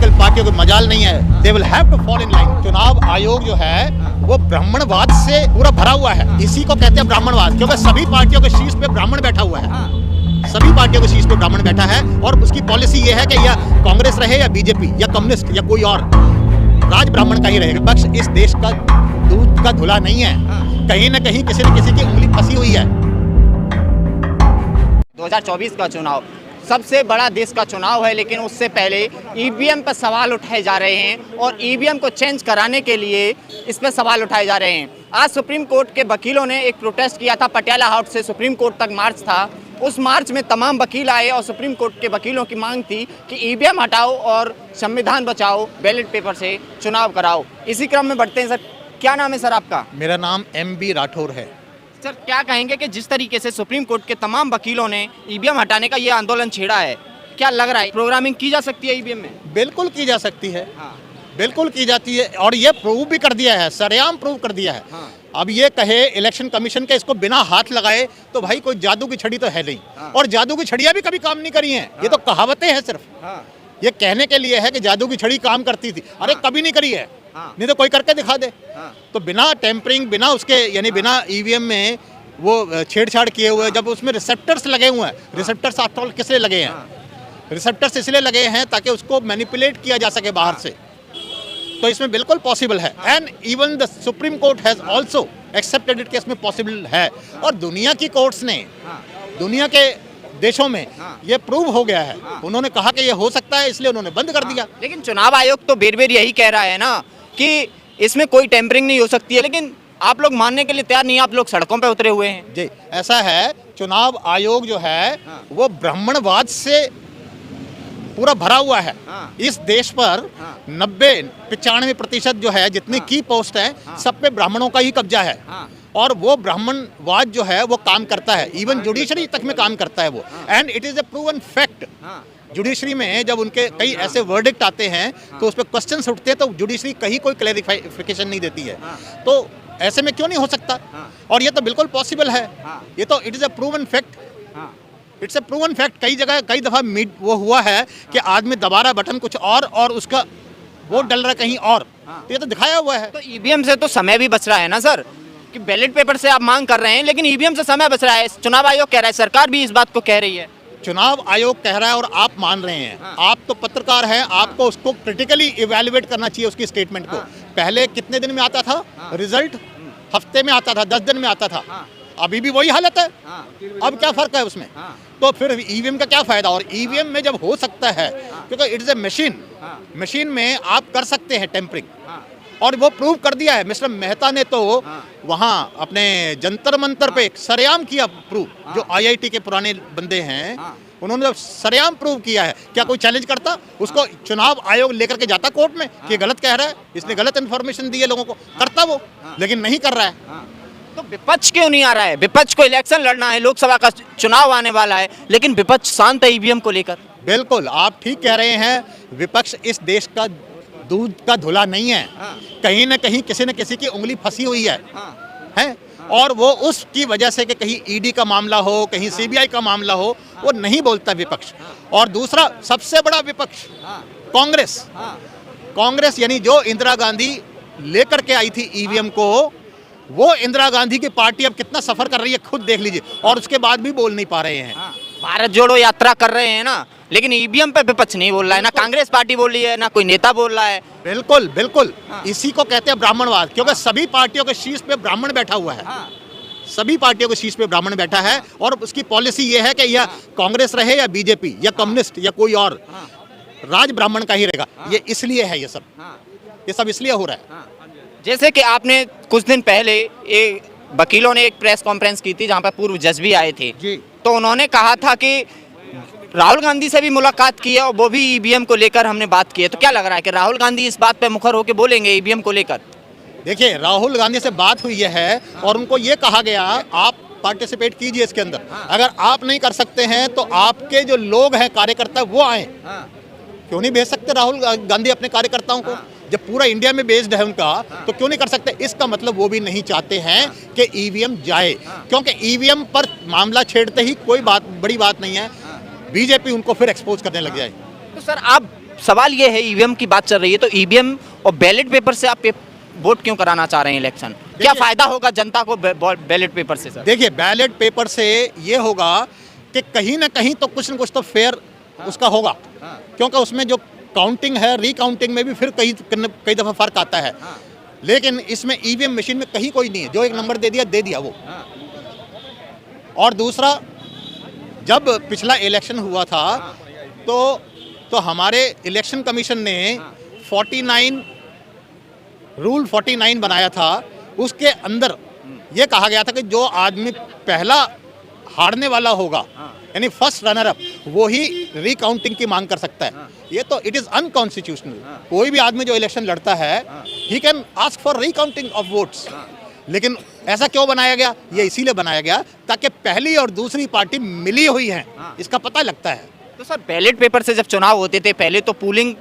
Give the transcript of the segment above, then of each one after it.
Political पार्टियों को मजाल नहीं है, they will have to fall in line. चुनाव आयोग जो है वो ब्राह्मणवाद से पूरा भरा हुआ है, इसी को कहते हैं ब्राह्मणवाद, क्योंकि सभी पार्टियों के शीर्ष पे ब्राह्मण बैठा हुआ है, सभी पार्टियों के शीर्ष पे ब्राह्मण बैठा है। और उसकी पॉलिसी ये है कि या कांग्रेस रहे या बीजेपी या कम्युनिस्ट या कोई और, राज ब्राह्मण का ही रहेगा। पक्ष इस देश का दूध का धुला नहीं है, कहीं न कहीं किसी न किसी की उंगली फंसी हुई है। 2024 का चुनाव सबसे बड़ा देश का चुनाव है, लेकिन उससे पहले ईवीएम पर सवाल उठाए जा रहे हैं और ईवीएम को चेंज कराने के लिए इस पर सवाल उठाए जा रहे हैं। आज सुप्रीम कोर्ट के वकीलों ने एक प्रोटेस्ट किया था, पटियाला हाउस से सुप्रीम कोर्ट तक मार्च था। उस मार्च में तमाम वकील आए और सुप्रीम कोर्ट के वकीलों की मांग थी कि ईवीएम हटाओ और संविधान बचाओ, बैलेट पेपर से चुनाव कराओ। इसी क्रम में बढ़ते हैं सर, क्या नाम है सर आपका? मेरा नाम MB राठौर है। सर क्या कहेंगे कि जिस तरीके से सुप्रीम कोर्ट के तमाम वकीलों ने ईवीएम हटाने का ये आंदोलन छेड़ा है, क्या लग रहा है प्रोग्रामिंग की जा सकती है ईवीएम में? बिल्कुल की जा सकती है, हाँ। बिल्कुल की जाती है और ये प्रूव भी कर दिया है, सरेआम प्रूव कर दिया है। हाँ। अब ये कहे इलेक्शन कमीशन के इसको बिना हाथ लगाए तो भाई कोई जादू की छड़ी तो है नहीं। हाँ। और जादू की छड़ियाँ भी कभी काम नहीं करी हैं, ये तो कहावतें हैं सिर्फ। हाँ। ये कहने के लिए है कि जादू की छड़ी काम करती थी, अरे कभी नहीं करी है। हाँ। नहीं तो कोई करके दिखा दे। हाँ। तो बिना टेम्परिंग, बिना उसके यानी बिना ईवीएम में वो छेड़छाड़ किए हुए, जब उसमें रिसेप्टर्स लगे हुए हैं, रिसेप्टर्स आफ्टर ऑल किस लिए लगे हैं? रिसेप्टर्स इसलिए लगे हैं ताकि उसको मैनिपुलेट किया जा सके बाहर से, तो इसमें बिल्कुल पॉसिबल है। And even the supreme court has also accepted it कि इसमें पॉसिबल है। और दुनिया की कोर्ट्स ने, दुनिया के देशों में ये प्रूव हो गया है, उन्होंने कहा कि ये हो सकता है, इसलिए उन्होंने बंद कर दिया। लेकिन चुनाव आयोग तो बेर बेर यही कह रहा है ना कि इसमें कोई टेम्परिंग नहीं हो सकती है, लेकिन आप लोग मानने के लिए तैयार नहीं, आप लोग सड़कों पे उतरे हुए हैं। जी ऐसा है, चुनाव आयोग जो है वो ब्राह्मणवाद से पूरा भरा हुआ है। इस देश पर 90-95% जो है जितनी की पोस्ट है सब पे ब्राह्मणों का ही कब्जा है। और वो ब्राह्मणवाद जो है वो काम करता है, इवन जुडिशरी तक में काम करता है वो। And it is a proven fact. Judiciary में जब उनके कई ऐसे वर्डिक्ट आते हैं तो उस पर क्वेश्चंस उठते हैं, तो जुडिशरी कहीं कोई क्लैरिफिकेशन नहीं देती है। तो ऐसे में क्यों नहीं हो सकता? और ये तो बिल्कुल पॉसिबल है, ये तो it is a proven fact. It's a proven fact. कई जगह कई दफा वो हुआ है कि आदमी दबारा बटन कुछ और उसका वोट डल रहा है कहीं और, तो ये तो दिखाया हुआ है। तो ईवीएम से तो समय भी बच रहा है ना सर, कि बैलेट पेपर से आप मांग कर रहे हैं, लेकिन ईवीएम से समय बच रहा है। चुनाव आयोग कह रहा है, सरकार भी इस बात को कह रही है। चुनाव आयोग कह रहा है और आप मान रहे हैं। आप तो पत्रकार हैं, आपको उसको क्रिटिकली इवैल्यूएट करना चाहिए उसकी स्टेटमेंट को। पहले कितने दिन में आता था रिजल्ट? हफ्ते में आता था, 10 दिन में आता था। अभी भी वही हालत है। अब क्या फर्क है उसमें? तो फिर ईवीएम का क्या फायदा? और ईवीएम में जब हो सकता है, क्योंकि it is a machine, machine में आप कर सकते हैं टेम्परिंग, और वो प्रूव कर दिया है। मिस्टर मेहता ने तो वहाँ अपने जंतर मंतर पे सरेआम किया प्रूव। जो IIT के पुराने बंदे हैं उन्होंने जब सरेआम प्रूव किया है, क्या कोई चैलेंज करता? उसको चुनाव आयोग लेकर के जाता कोर्ट में कि गलत कह रहा है, इसने गलत इन्फॉर्मेशन दी है लोगों को, करता वो, लेकिन नहीं कर रहा है। तो विपक्ष क्यों नहीं आ रहा है? विपक्ष को इलेक्शन लड़ना है, लोकसभा का चुनाव आने वाला है, लेकिन विपक्ष शांत है ईवीएम को लेकर। बिल्कुल आप ठीक कह रहे हैं, विपक्ष इस देश का दूध का धुला नहीं है, कहीं न कहीं किसी न किसी की उंगली फंसी हुई है? और वो उसकी वजह से कि कहीं ईडी का मामला हो, कहीं सीबीआई का मामला हो, वो नहीं बोलता विपक्ष। और दूसरा सबसे बड़ा विपक्ष कांग्रेस, कांग्रेस यानी जो इंदिरा गांधी लेकर के आई थी ईवीएम को, वो इंदिरा गांधी की पार्टी अब कितना सफर कर रही है खुद देख लीजिए, और उसके बाद भी बोल नहीं पा रहे हैं। भारत जोड़ो यात्रा कर रहे हैं ना, लेकिन ईवीएम पे विपक्ष नहीं बोल रहा है, ना कांग्रेस पार्टी बोल रही है, ना कोई नेता बोल रहा है। बिल्कुल बिल्कुल, इसी को कहते हैं ब्राह्मणवाद, क्योंकि सभी पार्टियों के शीर्ष पे ब्राह्मण बैठा हुआ है। सभी पार्टियों के शीर्ष पे ब्राह्मण बैठा है, और उसकी पॉलिसी ये है कि या कांग्रेस रहे या बीजेपी या कम्युनिस्ट या कोई और, राज ब्राह्मण का ही रहेगा। ये इसलिए है, ये सब इसलिए हो रहा है। जैसे कि आपने कुछ दिन पहले वकीलों ने एक प्रेस कॉन्फ्रेंस की थी जहां पर पूर्व जज भी आए थे जी। तो उन्होंने कहा था कि राहुल गांधी से भी मुलाकात की है और वो भी ईवीएम को लेकर हमने बात की है। तो क्या लग रहा है कि राहुल गांधी इस बात पे मुखर होकर बोलेंगे ईवीएम को लेकर? देखिए, राहुल गांधी से बात हुई है और उनको ये कहा गया आप पार्टिसिपेट कीजिए इसके अंदर। अगर आप नहीं कर सकते हैं तो आपके जो लोग हैं कार्यकर्ता वो आए। क्यों नहीं भेज सकते राहुल गांधी अपने कार्यकर्ताओं को? जब पूरा इंडिया में बेस्ड है उनका, तो क्यों नहीं कर सकते? इसका मतलब वो भी नहीं चाहते हैं कि ईवीएम जाए, क्योंकि ईवीएम पर मामला छेड़ते ही कोई बड़ी बात नहीं है, बीजेपी उनको फिर एक्सपोज करने लग जाए। तो सर आप सवाल ये है, ईवीएम की बात चल रही है, तो ईवीएम और बैलेट पेपर से आप वोट क्यों कराना चाह रहे हैं इलेक्शन? क्या फायदा होगा जनता को बैलेट पेपर से सर? देखिए, बैलेट पेपर से ये होगा कि कहीं ना कहीं तो कुछ न कुछ तो फेयर उसका होगा, क्योंकि उसमें जो काउंटिंग है, रिकाउंटिंग में भी फिर कई दफ़ा फ़र्क आता है। लेकिन इसमें ईवीएम मशीन में कहीं कोई नहीं है, जो एक नंबर दे दिया वो। और दूसरा, जब पिछला इलेक्शन हुआ था तो हमारे इलेक्शन कमीशन ने 49 बनाया था। उसके अंदर ये कहा गया था कि जो आदमी पहला हारने वाला होगा, यानी फर्स्ट रनर अप, वो ही रिकाउंटिंग की मांग कर सकता है। ये तो इट इज़ अनकॉन्स्टिट्यूशनल। कोई भी आदमी जो इलेक्शन लड़ता है, he can ask for recounting of votes. लेकिन ऐसा क्यों बनाया गया? ये इसीलिए बनाया गया ताकि पहली और दूसरी पार्टी मिली हुई हैं, इसका पता लगता है। तो सर, बैलेट पेपर से जब चुनाव होते थे, पहले तो पूलिंग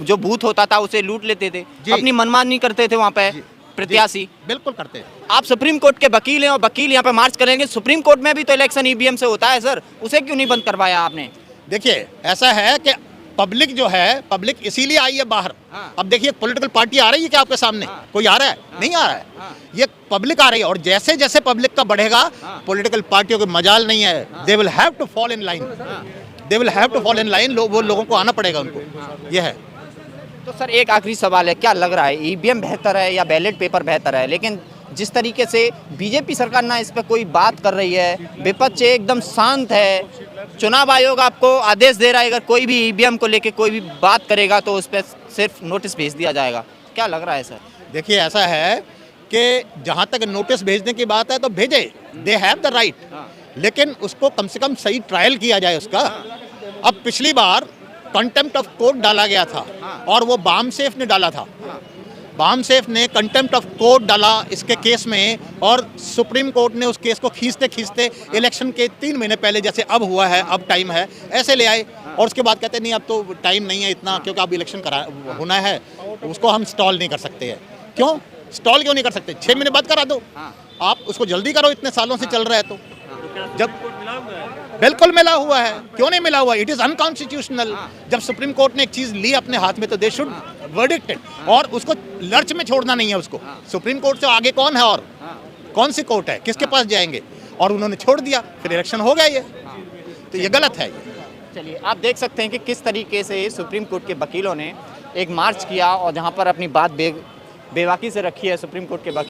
जो बूथ होता था उसे लूट लेते थे, अपनी मनमानी करते थे वहाँ पे प्रत्याशी। बिल्कुल करते हैं। आप सुप्रीम कोर्ट के वकील हैं और वकील यहाँ पे मार्च करेंगे। सुप्रीम कोर्ट में भी तो इलेक्शन ईवीएम से होता है सर, उसे क्यों नहीं बंद करवाया आपने? देखिए, ऐसा है कि पब्लिक जो है, पब्लिक इसीलिए आई है बाहर। अब देखिए, पॉलिटिकल पार्टी आ रही है क्या आपके सामने? कोई आ रहा है? नहीं आ रहा है। ये पब्लिक आ रही है, और जैसे जैसे पब्लिक का बढ़ेगा, पॉलिटिकल पार्टियों के मजाल नहीं है, they will have to fall in line. They will have to fall in line. वो लोगों को आना पड़ेगा उनको, ये है। तो सर, एक आखिरी सवाल है, क्या लग रहा है, ईवीएम बेहतर है या बैलेट पेपर बेहतर है? लेकिन जिस तरीके से बीजेपी सरकार ना इस पर कोई बात कर रही है, विपक्ष एकदम शांत है, चुनाव आयोग आपको आदेश दे रहा है अगर कोई भी ईवीएम को लेके कोई भी बात करेगा तो उस पर सिर्फ नोटिस भेज दिया जाएगा। क्या लग रहा है सर? देखिए, ऐसा है कि जहाँ तक नोटिस भेजने की बात है तो भेजे, दे हैव द राइट, लेकिन उसको कम से कम सही ट्रायल किया जाए उसका। अब पिछली बार कंटेम्प्ट ऑफ कोर्ट डाला गया था, और वो बामसेफ ने डाला था। बामसेफ ने कंटेम्प्ट ऑफ कोर्ट डाला इसके केस में, और सुप्रीम कोर्ट ने उस केस को खींचते खींचते इलेक्शन के 3 महीने पहले, जैसे अब हुआ है, अब टाइम है, ऐसे ले आए। और उसके बाद कहते नहीं, अब तो टाइम नहीं है इतना, क्योंकि अब इलेक्शन होना है, उसको हम स्टॉल नहीं कर सकते हैं। क्यों स्टॉल क्यों नहीं कर सकते? 6 महीने बाद करा दो, आप उसको जल्दी करो, इतने सालों से चल रहा है तो। जब बिल्कुल मिला हुआ है, क्यों नहीं मिला हुआ? It is unconstitutional. जब सुप्रीम कोर्ट ने एक चीज़ ली अपने हाथ में तो दे शुड वर्डिक्ट इट, और उसको लर्च में छोड़ना नहीं है उसको। सुप्रीम कोर्ट से आगे कौन है और कौन सी कोर्ट है, किसके पास जाएंगे? और उन्होंने छोड़ दिया, फिर इलेक्शन हो गया। ये तो ये गलत है। चलिए, आप देख सकते हैं कि किस तरीके से सुप्रीम कोर्ट के वकीलों ने एक मार्च किया और जहां पर अपनी बात बेबाकी से रखी है सुप्रीम कोर्ट के वकील।